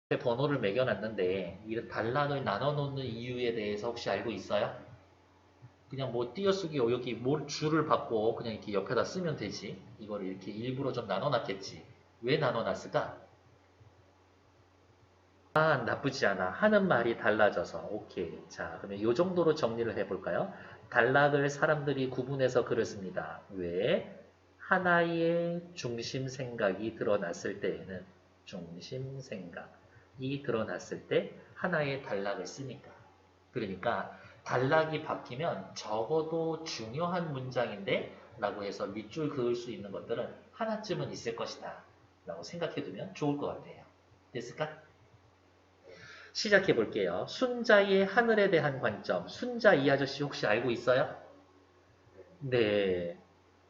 번호를 매겨놨는데 이 단락을 나눠 놓는 이유에 대해서 혹시 알고 있어요? 그냥 뭐 띄어쓰기 여기 뭘 줄을 받고 그냥 이렇게 옆에다 쓰면 되지. 이걸 이렇게 일부러 좀 나눠놨겠지. 왜 나눠놨을까? 아, 나쁘지 않아. 하는 말이 달라져서. 오케이. 자, 그러면 이 정도로 정리를 해볼까요? 단락을 사람들이 구분해서 그렇습니다. 왜? 하나의 중심 생각이 드러났을 때에는 중심 생각이 드러났을 때 하나의 단락을 쓰니까. 그러니까 단락이 바뀌면 적어도 중요한 문장인데 라고 해서 밑줄 그을 수 있는 것들은 하나쯤은 있을 것이다 라고 생각해 두면 좋을 것 같아요. 됐을까? 시작해 볼게요. 순자의 하늘에 대한 관점. 순자 이 아저씨 혹시 알고 있어요? 네.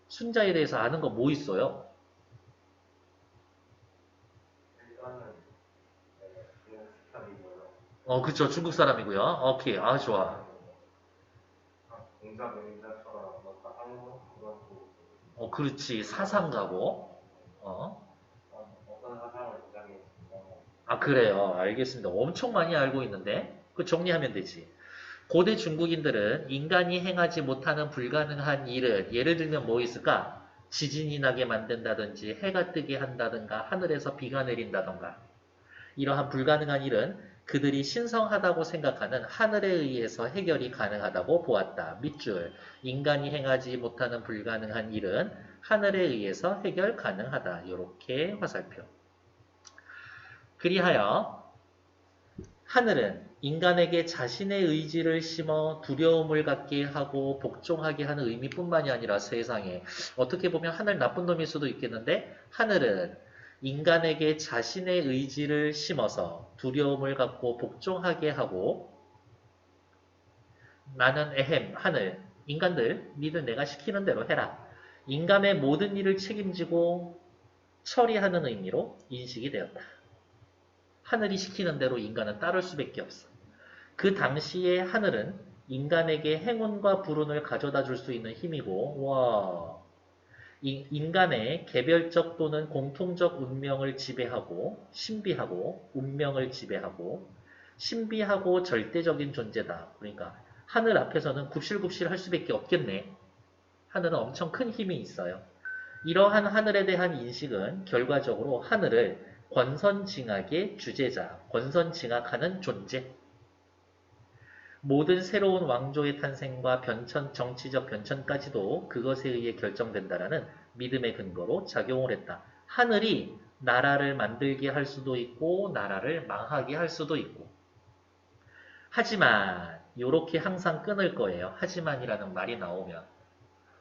순자에 대해서 아는 거 뭐 있어요? 그쵸. 중국 사람이고요. 오케이. 아, 좋아. 그렇지. 사상가고. 어, 그래요. 알겠습니다. 엄청 많이 알고 있는데. 그 정리하면 되지. 고대 중국인들은 인간이 행하지 못하는 불가능한 일은 예를 들면 뭐 있을까? 지진이 나게 만든다든지 해가 뜨게 한다든가 하늘에서 비가 내린다든가 이러한 불가능한 일은 그들이 신성하다고 생각하는 하늘에 의해서 해결이 가능하다고 보았다. 밑줄 인간이 행하지 못하는 불가능한 일은 하늘에 의해서 해결 가능하다. 이렇게 화살표. 그리하여 하늘은 인간에게 자신의 의지를 심어 두려움을 갖게 하고 복종하게 하는 의미뿐만이 아니라 세상에 어떻게 보면 하늘 나쁜 놈일 수도 있겠는데 하늘은 인간에게 자신의 의지를 심어서 두려움을 갖고 복종하게 하고 나는 하늘 인간들 니들 내가 시키는 대로 해라. 인간의 모든 일을 책임지고 처리하는 의미로 인식이 되었다. 하늘이 시키는 대로 인간은 따를 수밖에 없어. 그 당시의 하늘은 인간에게 행운과 불운을 가져다 줄 수 있는 힘이고, 와, 인간의 개별적 또는 공통적 운명을 지배하고, 신비하고, 운명을 지배하고, 신비하고 절대적인 존재다. 그러니까 하늘 앞에서는 굽실굽실 할 수밖에 없겠네. 하늘은 엄청 큰 힘이 있어요. 이러한 하늘에 대한 인식은 결과적으로 하늘을 권선징악의 주제자, 권선징악하는 존재, 모든 새로운 왕조의 탄생과 변천, 정치적 변천까지도 그것에 의해 결정된다라는 믿음의 근거로 작용을 했다. 하늘이 나라를 만들게 할 수도 있고 나라를 망하게 할 수도 있고. 하지만 이렇게 항상 끊을 거예요. 하지만이라는 말이 나오면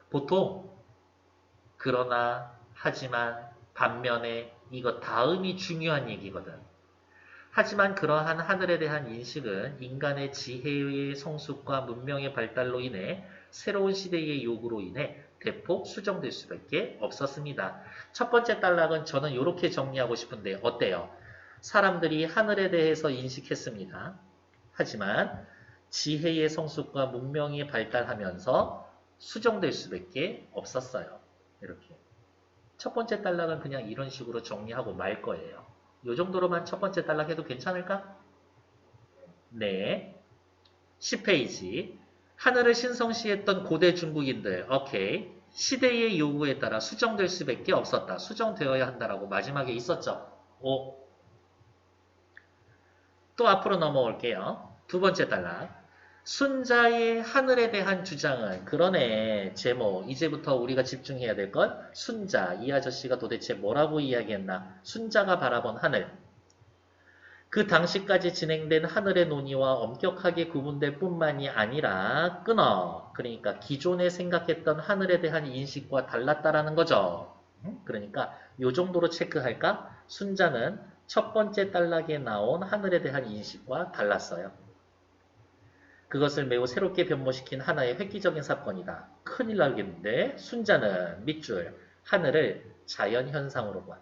보통 그러나 하지만 반면에 이거 다음이 중요한 얘기거든. 하지만 그러한 하늘에 대한 인식은 인간의 지혜의 성숙과 문명의 발달로 인해 새로운 시대의 요구로 인해 대폭 수정될 수밖에 없었습니다. 첫 번째 단락은 저는 이렇게 정리하고 싶은데 어때요? 사람들이 하늘에 대해서 인식했습니다. 하지만 지혜의 성숙과 문명이 발달하면서 수정될 수밖에 없었어요. 이렇게. 첫 번째 단락은 그냥 이런 식으로 정리하고 말 거예요. 이 정도로만 첫 번째 단락 해도 괜찮을까? 네. 10페이지. 하늘을 신성시했던 고대 중국인들. 오케이. 시대의 요구에 따라 수정될 수밖에 없었다. 수정되어야 한다라고 마지막에 있었죠. 오. 또 앞으로 넘어올게요. 두 번째 단락. 순자의 하늘에 대한 주장은 그러네. 제목. 이제부터 우리가 집중해야 될 건 순자. 이 아저씨가 도대체 뭐라고 이야기했나? 순자가 바라본 하늘. 그 당시까지 진행된 하늘의 논의와 엄격하게 구분될 뿐만이 아니라 끊어. 그러니까 기존에 생각했던 하늘에 대한 인식과 달랐다라는 거죠. 그러니까 요 정도로 체크할까? 순자는 첫 번째 단락에 나온 하늘에 대한 인식과 달랐어요. 그것을 매우 새롭게 변모시킨 하나의 획기적인 사건이다. 큰일 나겠는데 순자는 밑줄 하늘을 자연현상으로 봐.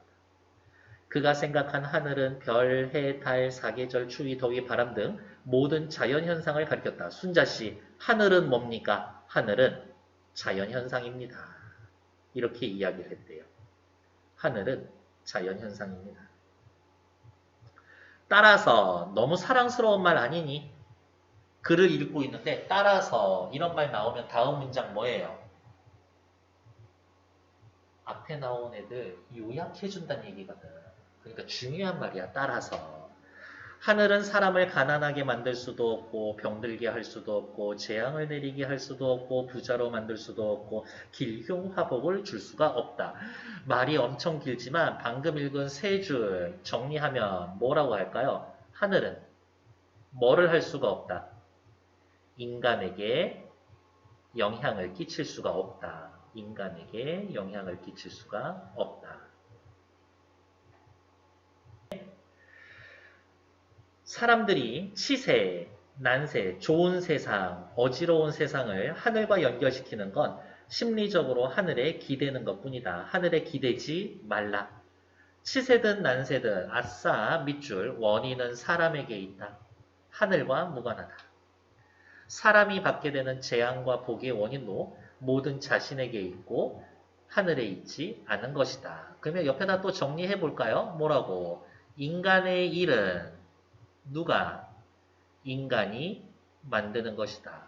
그가 생각한 하늘은 별, 해, 달, 사계절, 추위, 더위, 바람 등 모든 자연현상을 가리켰다. 순자씨, 하늘은 뭡니까? 하늘은 자연현상입니다. 이렇게 이야기를 했대요. 하늘은 자연현상입니다. 따라서 너무 사랑스러운 말 아니니? 글을 읽고 있는데 따라서 이런 말 나오면 다음 문장 뭐예요? 앞에 나온 애들 요약해준다는 얘기거든. 그러니까 중요한 말이야. 따라서. 하늘은 사람을 가난하게 만들 수도 없고 병들게 할 수도 없고 재앙을 내리게 할 수도 없고 부자로 만들 수도 없고 길흉화복을 줄 수가 없다. 말이 엄청 길지만 방금 읽은 세 줄 정리하면 뭐라고 할까요? 하늘은 뭐를 할 수가 없다. 인간에게 영향을 끼칠 수가 없다. 인간에게 영향을 끼칠 수가 없다. 사람들이 치세, 난세, 좋은 세상, 어지러운 세상을 하늘과 연결시키는 건 심리적으로 하늘에 기대는 것뿐이다. 하늘에 기대지 말라. 치세든 난세든 아싸 밑줄 원인은 사람에게 있다. 하늘과 무관하다. 사람이 받게 되는 재앙과 복의 원인도 모든 자신에게 있고 하늘에 있지 않은 것이다. 그러면 옆에다 또 정리해 볼까요? 뭐라고? 인간의 일은 누가? 인간이 만드는 것이다.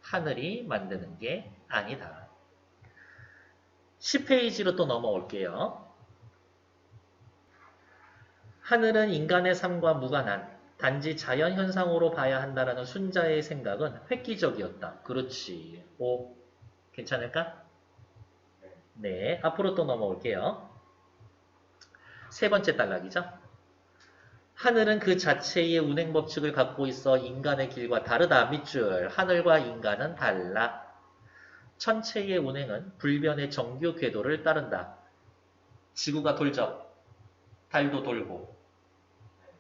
하늘이 만드는 게 아니다. 10페이지로 또 넘어올게요. 하늘은 인간의 삶과 무관한 단지 자연현상으로 봐야 한다라는 순자의 생각은 획기적이었다. 그렇지. 오, 괜찮을까? 네, 앞으로 또 넘어올게요. 세 번째 단락이죠. 하늘은 그 자체의 운행법칙을 갖고 있어 인간의 길과 다르다. 밑줄. 하늘과 인간은 달라. 천체의 운행은 불변의 정규 궤도를 따른다. 지구가 돌죠. 달도 돌고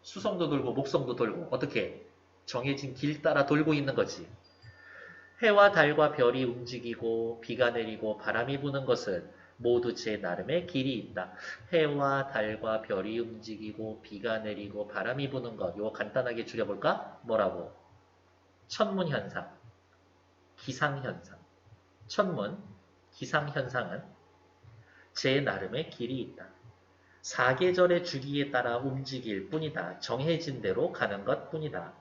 수성도 돌고 목성도 돌고 어떻게? 정해진 길 따라 돌고 있는 거지. 해와 달과 별이 움직이고 비가 내리고 바람이 부는 것은 모두 제 나름의 길이 있다. 해와 달과 별이 움직이고 비가 내리고 바람이 부는 것. 이거 간단하게 줄여볼까? 뭐라고? 천문현상, 기상현상. 천문, 기상현상은 제 나름의 길이 있다. 사계절의 주기에 따라 움직일 뿐이다. 정해진 대로 가는 것 뿐이다.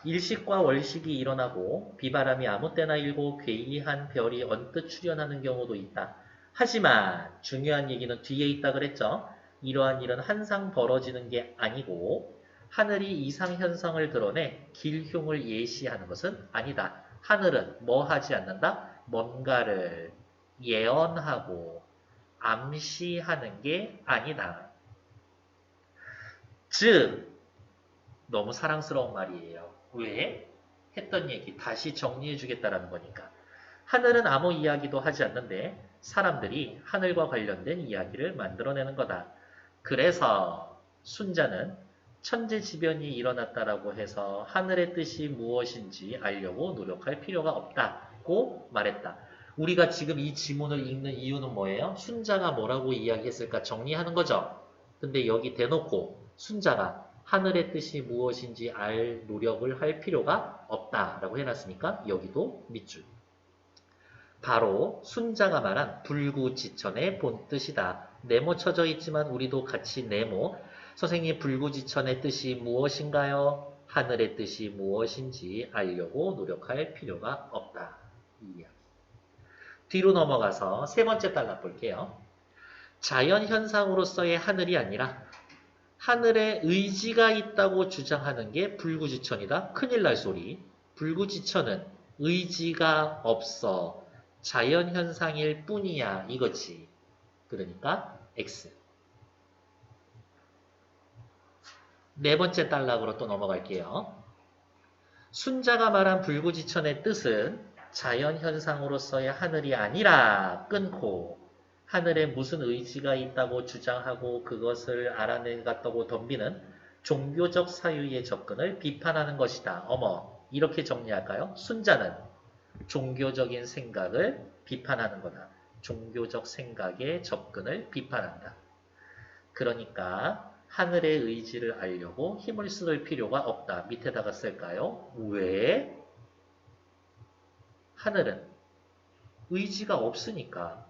일식과 월식이 일어나고 비바람이 아무 때나 일고 괴이한 별이 언뜻 출현하는 경우도 있다. 하지만 중요한 얘기는 뒤에 있다 그랬죠. 이러한 일은 항상 벌어지는 게 아니고 하늘이 이상현상을 드러내 길흉을 예시하는 것은 아니다. 하늘은 뭐 하지 않는다? 뭔가를 예언하고 암시하는 게 아니다. 즉 너무 사랑스러운 말이에요. 왜? 했던 얘기 다시 정리해 주겠다라는 거니까. 하늘은 아무 이야기도 하지 않는데 사람들이 하늘과 관련된 이야기를 만들어내는 거다. 그래서 순자는 천재지변이 일어났다라고 해서 하늘의 뜻이 무엇인지 알려고 노력할 필요가 없다고 말했다. 우리가 지금 이 지문을 읽는 이유는 뭐예요? 순자가 뭐라고 이야기했을까 정리하는 거죠. 근데 여기 대놓고 순자가 하늘의 뜻이 무엇인지 알 노력을 할 필요가 없다라고 해놨으니까 여기도 밑줄. 바로 순자가 말한 불구지천의 본뜻이다. 네모 쳐져 있지만 우리도 같이 네모. 선생님 불구지천의 뜻이 무엇인가요? 하늘의 뜻이 무엇인지 알려고 노력할 필요가 없다. 이 이야기. 뒤로 넘어가서 세 번째 단락 볼게요. 자연현상으로서의 하늘이 아니라 하늘에 의지가 있다고 주장하는 게 불구지천이다. 큰일 날 소리. 불구지천은 의지가 없어. 자연현상일 뿐이야. 이거지. 그러니까 X. 네 번째 단락으로 또 넘어갈게요. 순자가 말한 불구지천의 뜻은 자연현상으로서의 하늘이 아니라 끊고 하늘에 무슨 의지가 있다고 주장하고 그것을 알아내갔다고 덤비는 종교적 사유의 접근을 비판하는 것이다. 어머, 이렇게 정리할까요? 순자는 종교적인 생각을 비판하는 거다. 종교적 생각의 접근을 비판한다. 그러니까 하늘의 의지를 알려고 힘을 쓸 필요가 없다. 밑에다가 쓸까요? 왜? 하늘은 의지가 없으니까.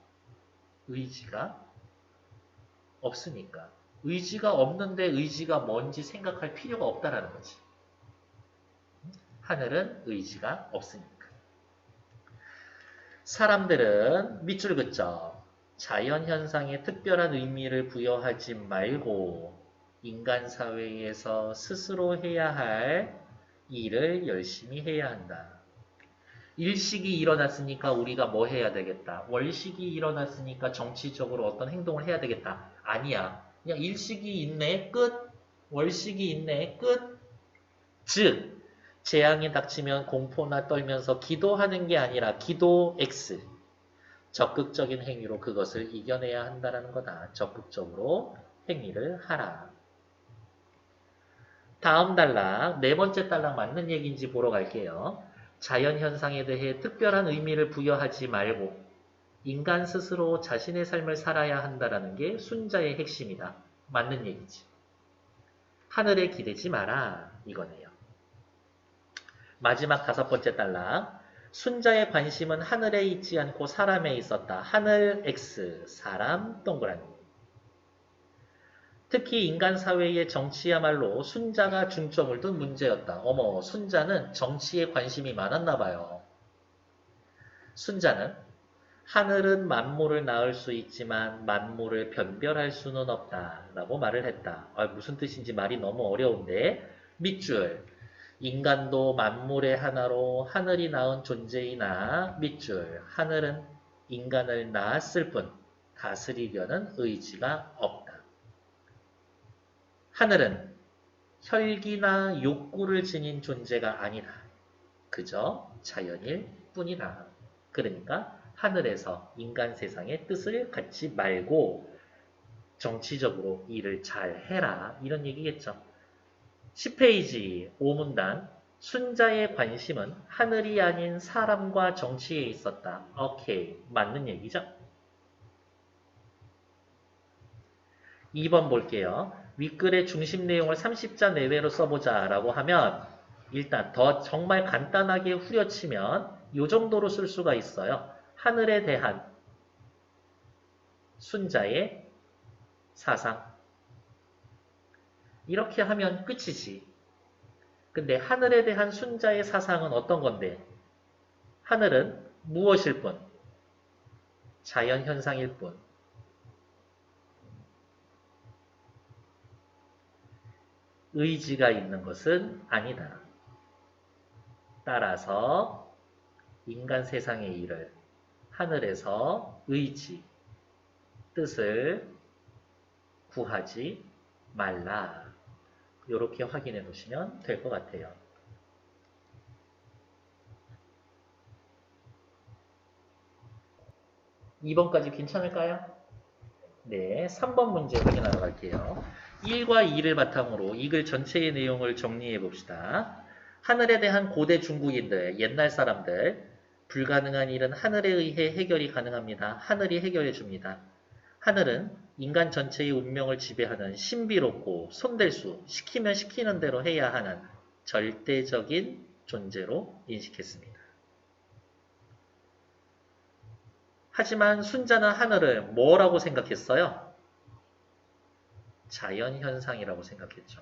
의지가 없으니까. 의지가 없는데 의지가 뭔지 생각할 필요가 없다라는 거지. 하늘은 의지가 없으니까. 사람들은 밑줄 긋죠. 자연현상에 특별한 의미를 부여하지 말고 인간 사회에서 스스로 해야 할 일을 열심히 해야 한다. 일식이 일어났으니까 우리가 뭐 해야 되겠다. 월식이 일어났으니까 정치적으로 어떤 행동을 해야 되겠다. 아니야. 그냥 일식이 있네. 끝. 월식이 있네. 끝. 즉 재앙이 닥치면 공포나 떨면서 기도하는 게 아니라 기도 X. 적극적인 행위로 그것을 이겨내야 한다는 거다. 적극적으로 행위를 하라. 다음 단락, 네 번째 단락 맞는 얘기인지 보러 갈게요. 자연현상에 대해 특별한 의미를 부여하지 말고 인간 스스로 자신의 삶을 살아야 한다는 게 순자의 핵심이다. 맞는 얘기지. 하늘에 기대지 마라. 이거네요. 마지막 다섯 번째 단락. 순자의 관심은 하늘에 있지 않고 사람에 있었다. 하늘 X, 사람 동그라미. 특히 인간 사회의 정치야말로 순자가 중점을 둔 문제였다. 어머, 순자는 정치에 관심이 많았나 봐요. 순자는 하늘은 만물을 낳을 수 있지만 만물을 변별할 수는 없다. 라고 말을 했다. 무슨 뜻인지 말이 너무 어려운데 밑줄. 인간도 만물의 하나로 하늘이 낳은 존재이나 밑줄. 하늘은 인간을 낳았을 뿐 다스리려는 의지가 없다. 하늘은 혈기나 욕구를 지닌 존재가 아니다. 그저 자연일 뿐이다. 그러니까 하늘에서 인간 세상의 뜻을 갖지 말고 정치적으로 일을 잘 해라. 이런 얘기겠죠. 10페이지 5문단 순자의 관심은 하늘이 아닌 사람과 정치에 있었다. 오케이. 맞는 얘기죠. 2번 볼게요. 윗글의 중심 내용을 30자 내외로 써보자 라고 하면 일단 더 정말 간단하게 후려치면 이 정도로 쓸 수가 있어요. 하늘에 대한 순자의 사상. 이렇게 하면 끝이지. 근데 하늘에 대한 순자의 사상은 어떤 건데? 하늘은 무엇일 뿐? 자연현상일 뿐. 의지가 있는 것은 아니다. 따라서 인간 세상의 일을 하늘에서 의지, 뜻을 구하지 말라. 이렇게 확인해 놓으시면 될 것 같아요. (2번까지) 괜찮을까요? 네, 3번 문제 확인하러 갈게요. 1과 2를 바탕으로 이 글 전체의 내용을 정리해 봅시다. 하늘에 대한 고대 중국인들, 옛날 사람들, 불가능한 일은 하늘에 의해 해결이 가능합니다. 하늘이 해결해 줍니다. 하늘은 인간 전체의 운명을 지배하는 신비롭고 손댈 수, 시키면 시키는 대로 해야 하는 절대적인 존재로 인식했습니다. 하지만 순자는 하늘을 뭐라고 생각했어요? 자연현상이라고 생각했죠.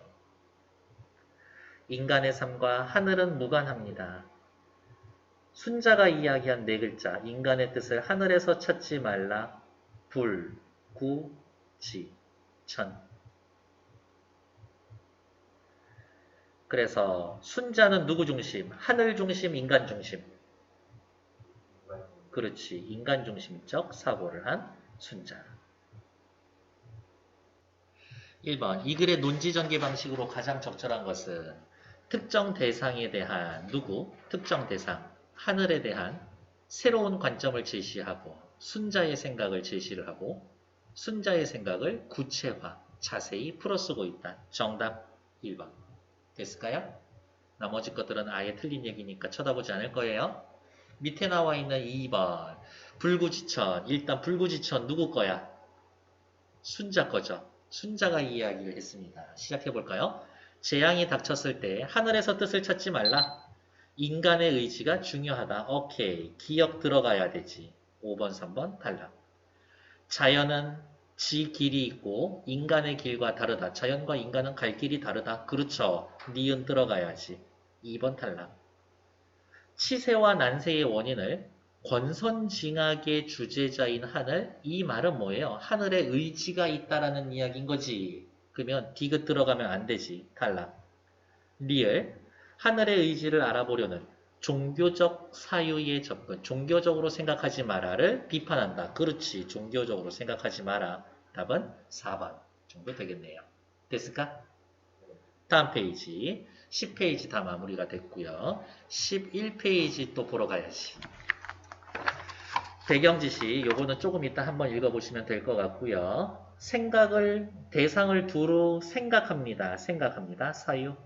인간의 삶과 하늘은 무관합니다. 순자가 이야기한 네 글자, 인간의 뜻을 하늘에서 찾지 말라. 불, 구, 지, 천. 그래서 순자는 누구 중심? 하늘 중심, 인간 중심. 그렇지. 인간 중심적 사고를 한 순자. 1번. 이 글의 논지 전개 방식으로 가장 적절한 것은 특정 대상에 대한 누구? 특정 대상. 하늘에 대한 새로운 관점을 제시하고 순자의 생각을 제시를 하고 순자의 생각을 구체화, 자세히 풀어쓰고 있다. 정답 1번. 됐을까요? 나머지 것들은 아예 틀린 얘기니까 쳐다보지 않을 거예요. 밑에 나와 있는 2번. 불구지천. 일단 불구지천 누구 거야? 순자 거죠. 순자가 이야기를 했습니다. 시작해볼까요? 재앙이 닥쳤을 때 하늘에서 뜻을 찾지 말라. 인간의 의지가 중요하다. 오케이. 기억 들어가야 되지. 5번, 3번 탈락. 자연은 지 길이 있고 인간의 길과 다르다. 자연과 인간은 갈 길이 다르다. 그렇죠. 니은 들어가야지. 2번 탈락. 치세와 난세의 원인을 권선징악의 주제자인 하늘. 이 말은 뭐예요? 하늘에 의지가 있다라는 이야기인 거지. 그러면 디귿 들어가면 안 되지. 탈락. 리을. 하늘의 의지를 알아보려는 종교적 사유의 접근. 종교적으로 생각하지 마라를 비판한다. 그렇지. 종교적으로 생각하지 마라. 답은 4번 정도 되겠네요. 됐을까? 다음 페이지. 10페이지 다 마무리가 됐고요. 11페이지 또 보러 가야지. 배경지시 요거는 조금 이따 한번 읽어보시면 될 것 같고요. 생각을 대상을 두루 생각합니다. 생각합니다. 사유.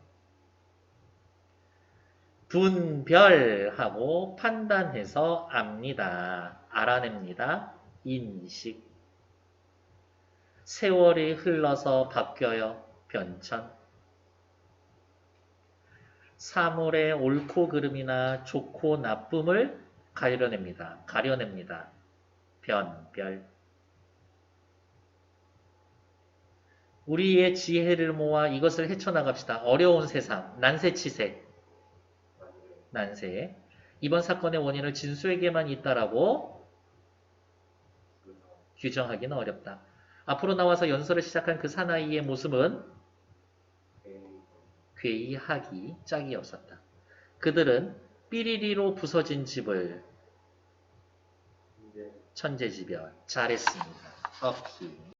분별하고 판단해서 압니다. 알아냅니다. 인식. 세월이 흘러서 바뀌어요. 변천. 사물의 옳고 그름이나 좋고 나쁨을 가려냅니다. 가려냅니다. 변별. 우리의 지혜를 모아 이것을 헤쳐나갑시다. 어려운 세상. 난세치세. 난세. 이번 사건의 원인을 진수에게만 있다라고 규정하기는 어렵다. 앞으로 나와서 연설을 시작한 그 사나이의 모습은 괴이하기 짝이 없었다. 그들은 삐리리로 부서진 집을 천재지변. 잘했습니다. 오케이.